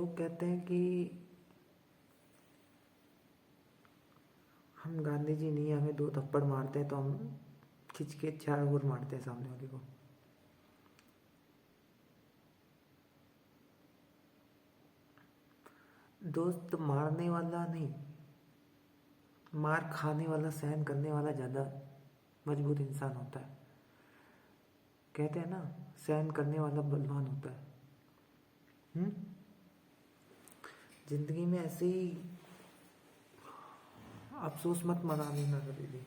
लोग कहते हैं कि हम गांधी जी नहीं, हमें 2 थप्पड़ मारते हैं तो हम खिंच के 4 और मारते हैं सामने वाले को। दोस्त, मारने वाला नहीं, मार खाने वाला, सहन करने वाला ज़्यादा मजबूत इंसान होता है। कहते हैं ना, सहन करने वाला बलवान होता है। जिंदगी में ऐसे ही अफसोस मत मना लेना कभी भी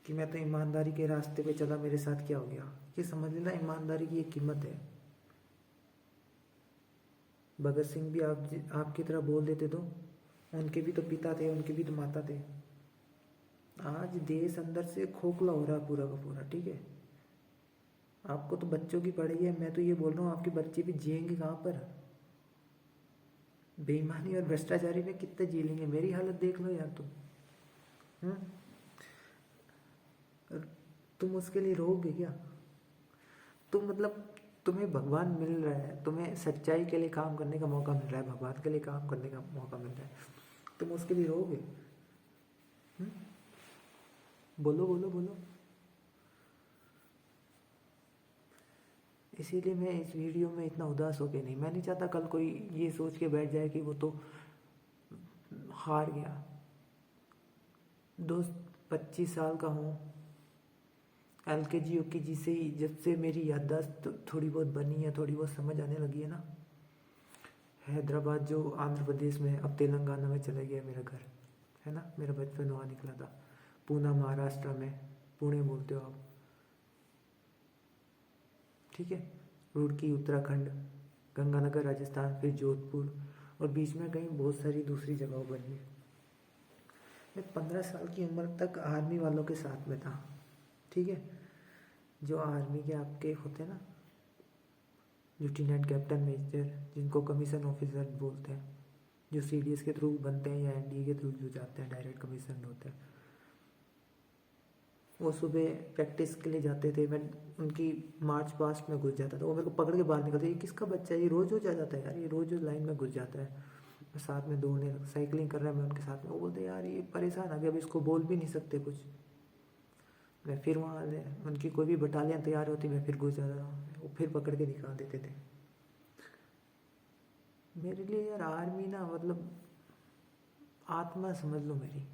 कि मैं तो ईमानदारी के रास्ते पे चला, मेरे साथ क्या हो गया। ये समझ लेना, ईमानदारी की एक कीमत है। भगत सिंह भी आपकी तरह बोल देते तो उनके भी तो पिता थे, उनके भी तो माता थे। आज देश अंदर से खोखला हो रहा है पूरा का पूरा, ठीक है। आपको तो बच्चों की पड़ी है, मैं तो ये बोल रहा हूँ आपके बच्चे भी जिएंगे कहाँ पर। बेईमानी और भ्रष्टाचारी में कितने जी लेंगे। मेरी हालत देख लो यार तुम। तुम उसके लिए रोओगे क्या? तुम मतलब तुम्हें भगवान मिल रहा है, तुम्हें सच्चाई के लिए काम करने का मौका मिल रहा है, भगवान के लिए काम करने का मौका मिल रहा है, तुम उसके लिए रोओगे? बोलो बोलो बोलो। इसीलिए मैं इस वीडियो में इतना उदास होके नहीं, मैं नहीं चाहता कल कोई ये सोच के बैठ जाए कि वो तो हार गया। दोस्त, 25 साल का हूँ, LKG UKG से ही जब से मेरी याददाश्त थोड़ी बहुत बनी है, थोड़ी बहुत समझ आने लगी है ना। हैदराबाद जो आंध्र प्रदेश में, अब तेलंगाना में चले गया मेरा घर, है ना। मेरा बचपन वहाँ निकला था। पूना महाराष्ट्र में, पुणे बोलते हो आप, ठीक है। रुड़की उत्तराखंड, गंगानगर राजस्थान, फिर जोधपुर, और बीच में कहीं बहुत सारी दूसरी जगहों पर भी। मैं 15 साल की उम्र तक आर्मी वालों के साथ में था, ठीक है। जो आर्मी के आपके होते हैं ना, लेफ्टिनेंट, कैप्टन, मेजर, जिनको कमीशन ऑफिसर बोलते हैं, जो CDS के थ्रू बनते हैं या NDA के थ्रू जो जाते हैं, डायरेक्ट कमीशन होते हैं। वो सुबह प्रैक्टिस के लिए जाते थे, मैं उनकी मार्च पास्ट में घुस जाता था। वो मेरे को पकड़ के बाहर निकलते, ये किसका बच्चा है, ये रोज़ रोज़ आ जाता है यार, ये रोज़ रोज़ लाइन में घुस जाता है। साथ में दौड़ने, साइकिलिंग कर रहा है, मैं उनके साथ में। वो बोलते यार ये परेशान आ गया, अब इसको बोल भी नहीं सकते कुछ। मैं फिर वहाँ उनकी कोई भी बटालियन तैयार होती, मैं फिर घुस जाता था, वो फिर पकड़ के निकाल देते थे। मेरे लिए यार आर्मी ना मतलब आत्मा समझ लो मेरी।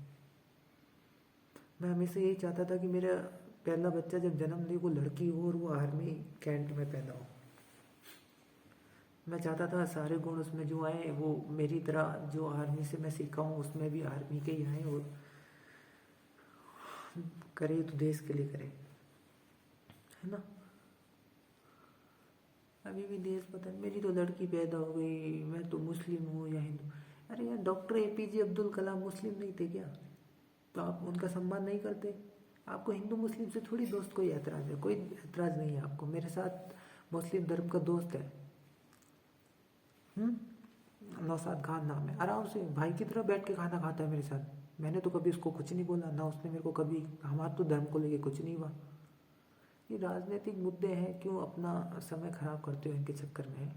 मैं हमेशा यही चाहता था कि मेरा पहला बच्चा जब जन्म ले वो लड़की हो और वो आर्मी कैंट में पैदा हो। मैं चाहता था सारे गुण उसमें जो आए वो मेरी तरह, जो आर्मी से मैं सीखा हूँ उसमें भी आर्मी के ही आए, और करे तो देश के लिए करे, है ना। अभी भी देश पता नहीं, मेरी तो लड़की पैदा हो गई, मैं तो मुस्लिम हूँ या हिंदू। अरे यार, डॉक्टर APJ अब्दुल कलाम मुस्लिम नहीं थे क्या? तो आप उनका सम्मान नहीं करते? आपको हिंदू मुस्लिम से थोड़ी दोस्त कोई ऐतराज़ है, कोई ऐतराज़ नहीं है आपको। मेरे साथ मुस्लिम धर्म का दोस्त है, नौशाद खान नाम है, आराम से भाई की तरह बैठ के खाना खाता है मेरे साथ। मैंने तो कभी उसको कुछ नहीं बोला, ना उसने मेरे को कभी। हमारा तो धर्म को लेके कुछ नहीं हुआ। ये राजनीतिक मुद्दे हैं, क्यों अपना समय खराब करते हो इनके चक्कर में?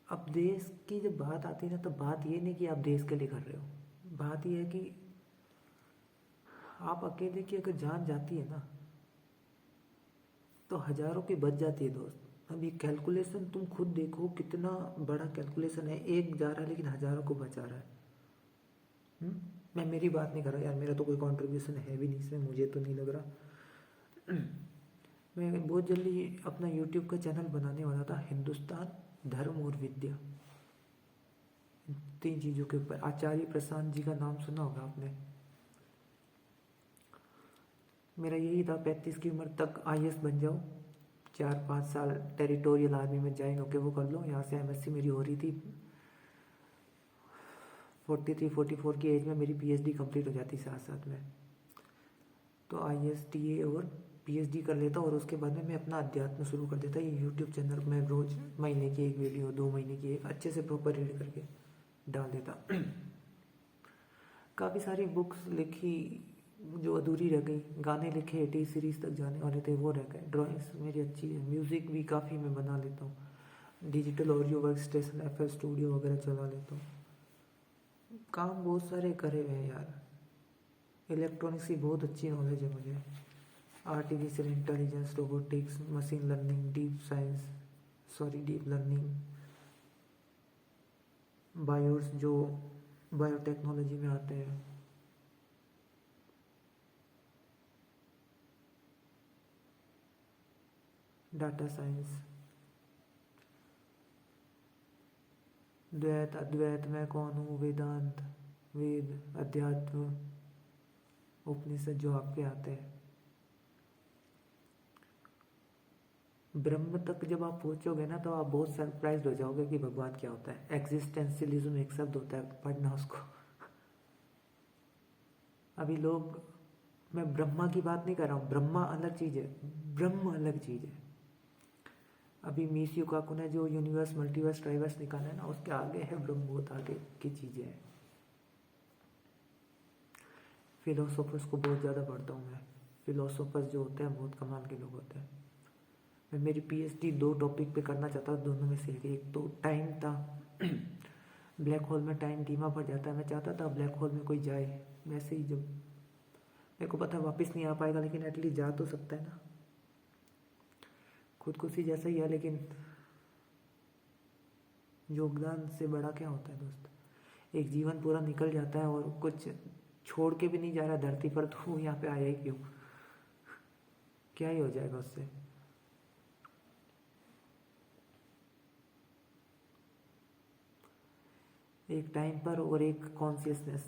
अब देश की जब बात आती है ना, तो बात ये नहीं कि आप देश के लिए कर रहे हो, बात ये है कि आप अकेले की अगर जान जाती है ना तो हजारों की बच जाती है दोस्त। अब ये कैलकुलेशन तुम खुद देखो, कितना बड़ा कैलकुलेशन है। एक जा रहा है लेकिन हजारों को बचा रहा है। मैं मेरी बात नहीं कर रहा यार, मेरा तो कोई कंट्रीब्यूशन है भी नहीं इसमें, मुझे तो नहीं लग रहा। मैं बहुत जल्दी अपना यूट्यूब का चैनल बनाने वाला था, हिंदुस्तान, धर्म और विद्या, 3 चीज़ों के ऊपर। आचार्य प्रशांत जी का नाम सुना होगा आपने। मेरा यही था 35 की उम्र तक IAS बन जाओ, 4-5 साल टेरिटोरियल आर्मी में ज्वाइन होके वो कर लो। यहाँ से MSc मेरी हो रही थी, 43-44 की एज में मेरी PhD कंप्लीट हो जाती साथ साथ में। तो IAS TA और PhD कर लेता, और उसके बाद में मैं अपना अध्यात्म शुरू कर देता। ये यूट्यूब चैनल में रोज महीने की एक वीडियो, 2 महीने की एक, अच्छे से प्रॉपर रीड करके डाल देता। काफ़ी सारी बुक्स लिखी, जो अधूरी रह गई, गाने लिखे 80 सीरीज तक जाने वाले थे वो रह गए। ड्राइंग्स मेरी अच्छी है, म्यूज़िक भी काफ़ी मैं बना लेता हूँ, digital audio work station FL studio वगैरह चला लेता हूँ। काम बहुत सारे करे हुए हैं यार। इलेक्ट्रॉनिक्स की बहुत अच्छी नॉलेज है मुझे, artificial intelligence, robotics, machine learning, deep learning, BIOS जो बायोटेक्नोलॉजी में आते हैं, डाटा साइंस, द्वैत अद्वैत, मैं कौन हूँ, वेदांत, वेद, अध्यात्म, उपनिषद जो आपके आते हैं। ब्रह्म तक जब आप पहुंचोगे ना तो आप बहुत सरप्राइज हो जाओगे कि भगवान क्या होता है। एग्जिस्टेंशियलिज्म एक शब्द होता है, पढ़ना उसको। अभी लोग, मैं ब्रह्मा की बात नहीं कर रहा हूँ, ब्रह्मा अलग चीज है, ब्रह्म अलग चीज है। अभी मीशियो काकू ने जो यूनिवर्स मल्टीवर्स ट्राइवर्स निकाला है ना, उसके आगे है ब्रह्म, बहुत आगे की चीजें हैं। फिलोसोफर्स को बहुत ज़्यादा पढ़ता हूँ मैं। फिलोसोफर्स जो होते हैं बहुत कमाल के लोग होते हैं। मैं मेरी PhD 2 टॉपिक पे करना चाहता था, दोनों में से एक तो टाइम था। ब्लैक होल में टाइम धीमा पड़ जाता है, मैं चाहता था ब्लैक होल में कोई जाए। वैसे ही जब मेरे को पता वापस नहीं आ पाएगा, लेकिन एटलीस्ट जा तो सकता है ना। खुदकुशी जैसा ही है, लेकिन योगदान से बड़ा क्या होता है दोस्त। एक जीवन पूरा निकल जाता है और कुछ छोड़ के भी नहीं जा रहा धरती पर, तो यहाँ पे आया ही क्यों, क्या ही हो जाएगा उससे। एक टाइम पर और एक कॉन्शियसनेस,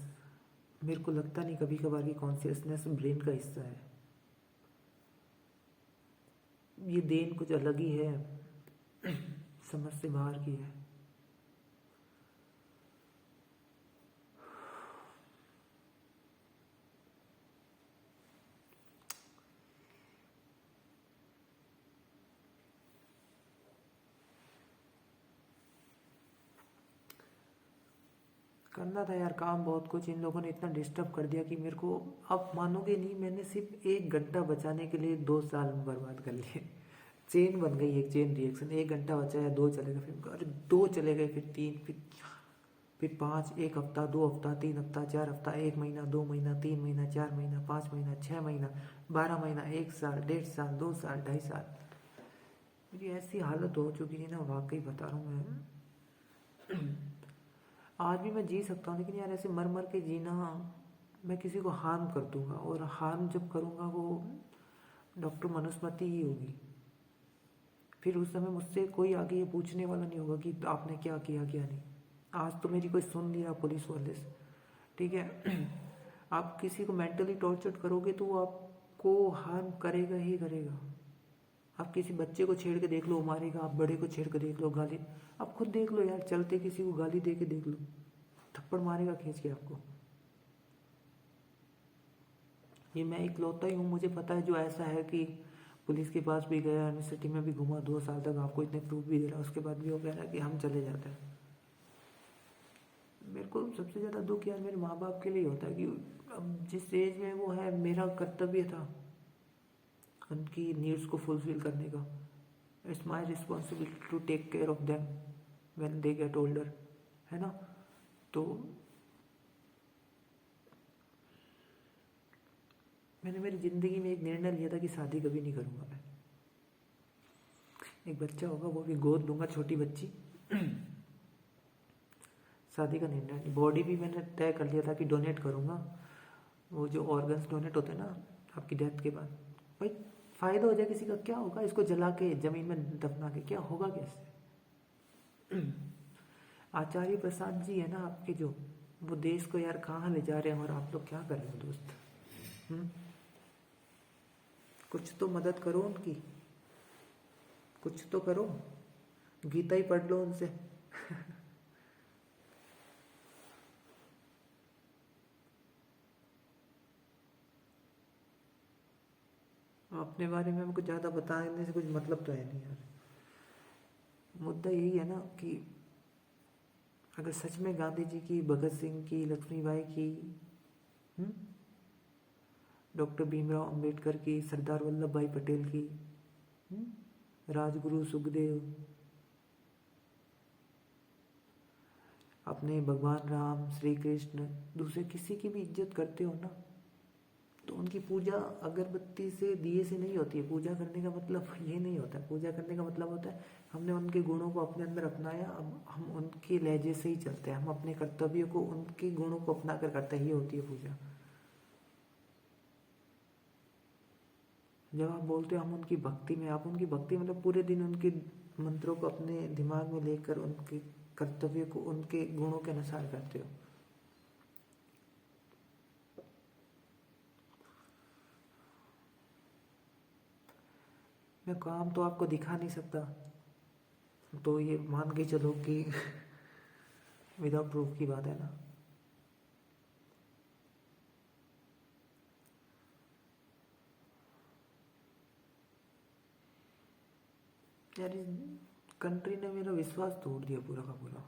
मेरे को लगता नहीं कभी कभार की कॉन्शियसनेस ब्रेन का हिस्सा है। ये देन कुछ अलग ही है, समझ से बाहर की है। करना था यार काम बहुत कुछ, इन लोगों ने इतना डिस्टर्ब कर दिया कि मेरे को, आप मानोगे नहीं, मैंने सिर्फ 1 घंटा बचाने के लिए 2 साल बर्बाद कर लिए। चेन बन गई, एक चेन रिएक्शन। 1 घंटा बचाया, 2 चले गए, फिर अरे 2 चले गए, फिर 3, फिर 5, 1 हफ्ता, 2 हफ्ता, 3 हफ्ता, 4 हफ्ता, 1 महीना, 2 महीना, 3 महीना, 4 महीना, 5 महीना, 6 महीना, 12 महीना, 1 साल, 1.5 साल, 2 साल, 2.5 साल। मेरी ऐसी हालत हो चुकी थी ना, वाकई बता रहा हूँ मैं। आज भी मैं जी सकता हूँ, लेकिन यार ऐसे मर मर के जीना, मैं किसी को हार्म कर दूंगा, और हार्म जब करूँगा वो डॉक्टर मनुस्मृति ही होगी। फिर उस समय मुझसे कोई आगे ये पूछने वाला नहीं होगा कि आपने क्या किया क्या नहीं। आज तो मेरी कोई सुन नहीं रहा पुलिस वाले से, ठीक है। आप किसी को मेंटली टॉर्चर करोगे तो वो आपको हार्म करेगा ही करेगा। आप किसी बच्चे को छेड़ के देख लो, वो मारेगा। आप बड़े को छेड़ के देख लो, गाली, आप खुद देख लो यार, चलते किसी को गाली दे के देख लो, थप्पड़ मारेगा खींच के आपको। ये मैं इकलौता ही हूँ, मुझे पता है, जो ऐसा है कि पुलिस के पास भी गया, यूनिवर्सिटी में भी घुमा 2 साल तक, आपको इतने प्रूफ भी दे रहा है, उसके बाद भी वो कह रहा है कि हम चले जाते हैं। मेरे को सबसे ज़्यादा दुख यार मेरे माँ बाप के लिए होता है कि अब जिस एज में वो है, मेरा कर्तव्य था उनकी नीड्स को फुलफिल करने का। It's my responsibility to take care of them when they get older, है ना। तो मैंने मेरी ज़िंदगी में एक निर्णय लिया था कि शादी कभी नहीं करूँगा मैं। एक बच्चा होगा, वो भी गोद लूँगा, छोटी बच्ची। शादी का निर्णय नहीं। बॉडी भी मैंने तय कर लिया था कि डोनेट करूँगा। वो जो ऑर्गन्स डोनेट होते हैं ना आपकी डेथ के बाद, भाई फ़ायदा हो जाए किसी का, क्या होगा, इसको जला के ज़मीन में दफना के क्या होगा कैसे। आचार्य प्रसाद जी है ना आपके, जो वो देश को यार कहाँ ले जा रहे हैं, और आप लोग क्या कर रहे हो दोस्त। कुछ तो मदद करो उनकी, कुछ तो करो, गीता ही पढ़ लो उनसे। अपने बारे में कुछ ज़्यादा बताने से कुछ मतलब तो है नहीं यार। मुद्दा यही है ना कि अगर सच में गांधी जी की, भगत सिंह की, लक्ष्मीबाई की, डॉक्टर भीमराव अंबेडकर की, सरदार वल्लभ भाई पटेल की, राजगुरु सुखदेव, अपने भगवान राम, श्री कृष्ण, दूसरे किसी की भी इज्जत करते हो ना, तो उनकी पूजा अगरबत्ती से, दिए से नहीं होती है। पूजा करने का मतलब ये नहीं होता है। पूजा करने का मतलब होता है हमने उनके गुणों को अपने अंदर अपनाया, अब हम उनके लहजे से ही चलते हैं, हम अपने कर्तव्यों को उनके गुणों को अपना कर करते हैं, ये होती है पूजा। जब आप बोलते हो हम उनकी भक्ति में, आप उनकी भक्ति मतलब पूरे दिन उनके मंत्रों को अपने दिमाग में लेकर उनके कर्तव्य को उनके गुणों के अनुसार करते हो। मैं काम तो आपको दिखा नहीं सकता, तो ये मान के चलो कि विदाउट प्रूफ की बात है ना। यार इस कंट्री ने मेरा विश्वास तोड़ दिया पूरा का पूरा।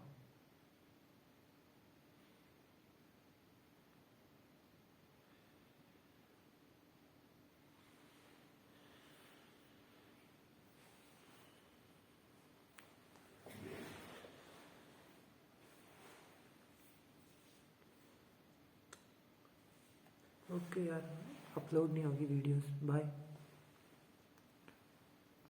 ओके यार, अपलोड नहीं होगी वीडियोस, बाय।